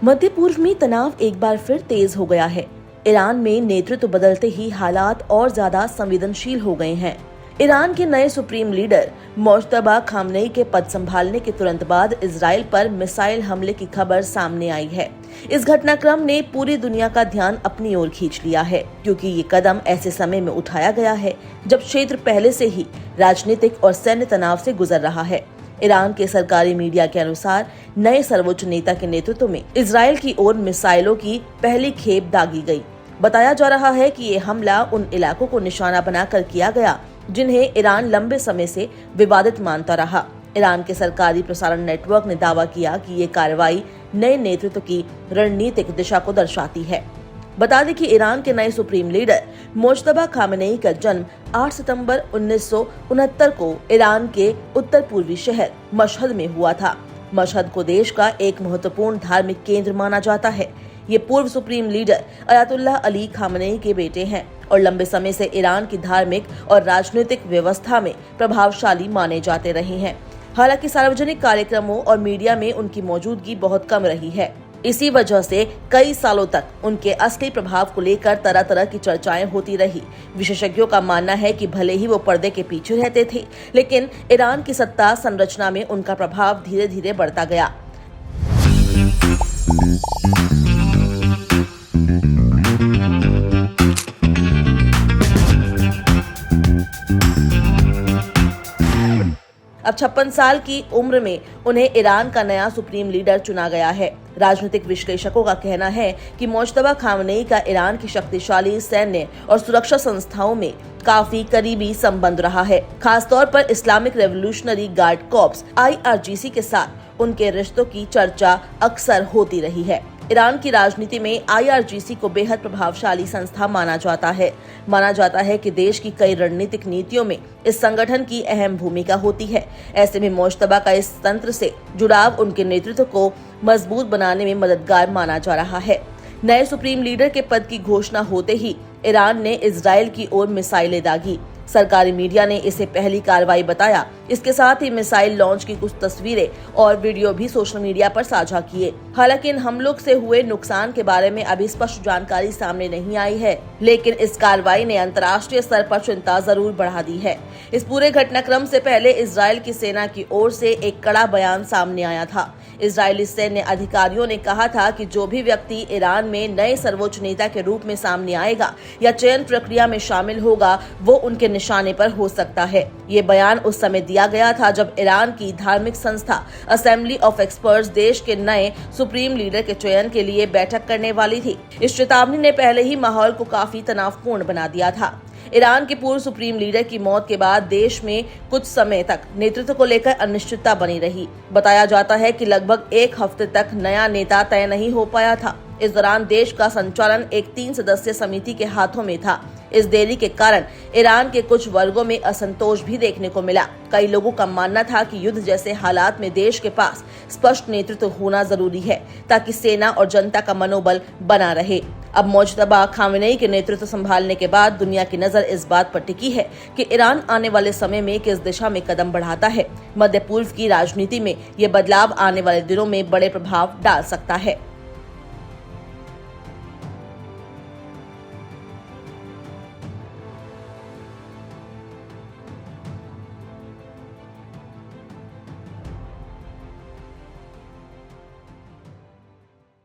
मध्य पूर्व में तनाव एक बार फिर तेज हो गया है। ईरान में नेतृत्व बदलते ही हालात और ज्यादा संवेदनशील हो गए हैं। ईरान के नए सुप्रीम लीडर मोज्तबा खामनेई के पद संभालने के तुरंत बाद इजराइल पर मिसाइल हमले की खबर सामने आई है। इस घटनाक्रम ने पूरी दुनिया का ध्यान अपनी ओर खींच लिया है, क्योंकि ये कदम ऐसे समय में उठाया गया है जब क्षेत्र पहले से ही राजनीतिक और सैन्य तनाव से गुजर रहा है। ईरान के सरकारी मीडिया के अनुसार नए सर्वोच्च नेता के नेतृत्व में इजराइल की ओर मिसाइलों की पहली खेप दागी गई। बताया जा रहा है कि ये हमला उन इलाकों को निशाना बनाकर किया गया जिन्हें ईरान लंबे समय से विवादित मानता रहा। ईरान के सरकारी प्रसारण नेटवर्क ने दावा किया कि ये कार्रवाई नए नेतृत्व की रणनीतिक दिशा को दर्शाती है। बता दें कि ईरान के नए सुप्रीम लीडर मोज्तबा खामनेई का जन्म 8 सितंबर 1969 को ईरान के उत्तर पूर्वी शहर मशहद में हुआ था। मशहद को देश का एक महत्वपूर्ण धार्मिक केंद्र माना जाता है। ये पूर्व supreme leader Ayatollah Ali Khamenei के बेटे हैं और लंबे समय से ईरान की धार्मिक और राजनीतिक व्यवस्था में प्रभावशाली माने जाते रहे हैं। हालांकि सार्वजनिक कार्यक्रमों और मीडिया में उनकी मौजूदगी बहुत कम रही है। इसी वजह से कई सालों तक उनके असली प्रभाव को लेकर तरह तरह की चर्चाएं होती रही। विशेषज्ञों का मानना है कि भले ही वो पर्दे के पीछे रहते थे, लेकिन ईरान की सत्ता संरचना में उनका प्रभाव धीरे धीरे बढ़ता गया। अब 56 साल की उम्र में उन्हें ईरान का नया सुप्रीम लीडर चुना गया है। राजनीतिक विश्लेषकों का कहना है कि मोज्तबा खामनेई का ईरान की शक्तिशाली सैन्य और सुरक्षा संस्थाओं में काफी करीबी संबंध रहा है। खासतौर पर Islamic revolutionary guard corps (IRGC) के साथ उनके रिश्तों की चर्चा अक्सर होती रही है। ईरान की राजनीति में IRGC को बेहद प्रभावशाली संस्था माना जाता है। माना जाता है कि देश की कई रणनीतिक नीतियों में इस संगठन की अहम भूमिका होती है। ऐसे में मोज्तबा का इस तंत्र से जुड़ाव उनके नेतृत्व को मजबूत बनाने में मददगार माना जा रहा है। नए सुप्रीम लीडर के पद की घोषणा होते ही ईरान ने इजराइल की ओर मिसाइलें दागी। सरकारी मीडिया ने इसे पहली कार्रवाई बताया। इसके साथ ही मिसाइल लॉन्च की कुछ तस्वीरें और वीडियो भी सोशल मीडिया पर साझा किए। हालांकि इन हमलों से हुए नुकसान के बारे में अभी स्पष्ट जानकारी सामने नहीं आई है, लेकिन इस कार्रवाई ने अंतर्राष्ट्रीय स्तर पर चिंता जरूर बढ़ा दी है। इस पूरे घटनाक्रम से पहले इजराइल की सेना की ओर से एक कड़ा बयान सामने आया था। इजरायली सैन्य अधिकारियों ने कहा था कि जो भी व्यक्ति ईरान में नए सर्वोच्च नेता के रूप में सामने आएगा या चयन प्रक्रिया में शामिल होगा, वो उनके निशाने पर हो सकता है। ये बयान उस समय दिया गया था जब ईरान की धार्मिक संस्था असेंबली ऑफ एक्सपर्ट्स देश के नए सुप्रीम लीडर के चयन के लिए बैठक करने वाली थी। इस चेतावनी ने पहले ही माहौल को काफी तनावपूर्ण बना दिया था। ईरान के पूर्व सुप्रीम लीडर की मौत के बाद देश में कुछ समय तक नेतृत्व को लेकर अनिश्चितता बनी रही। बताया जाता है कि लगभग एक हफ्ते तक नया नेता तय नहीं हो पाया था। इस दौरान देश का संचालन एक 3 सदस्यीय समिति के हाथों में था। इस देरी के कारण ईरान के कुछ वर्गों में असंतोष भी देखने को मिला। कई लोगों का मानना था कि युद्ध जैसे हालात में देश के पास स्पष्ट नेतृत्व होना जरूरी है, ताकि सेना और जनता का मनोबल बना रहे। अब मोज्तबा खामनेई के नेतृत्व संभालने के बाद दुनिया की नजर इस बात पर टिकी है कि ईरान आने वाले समय में किस दिशा में कदम बढ़ाता है। मध्य पूर्व की राजनीति में ये बदलाव आने वाले दिनों में बड़े प्रभाव डाल सकता है।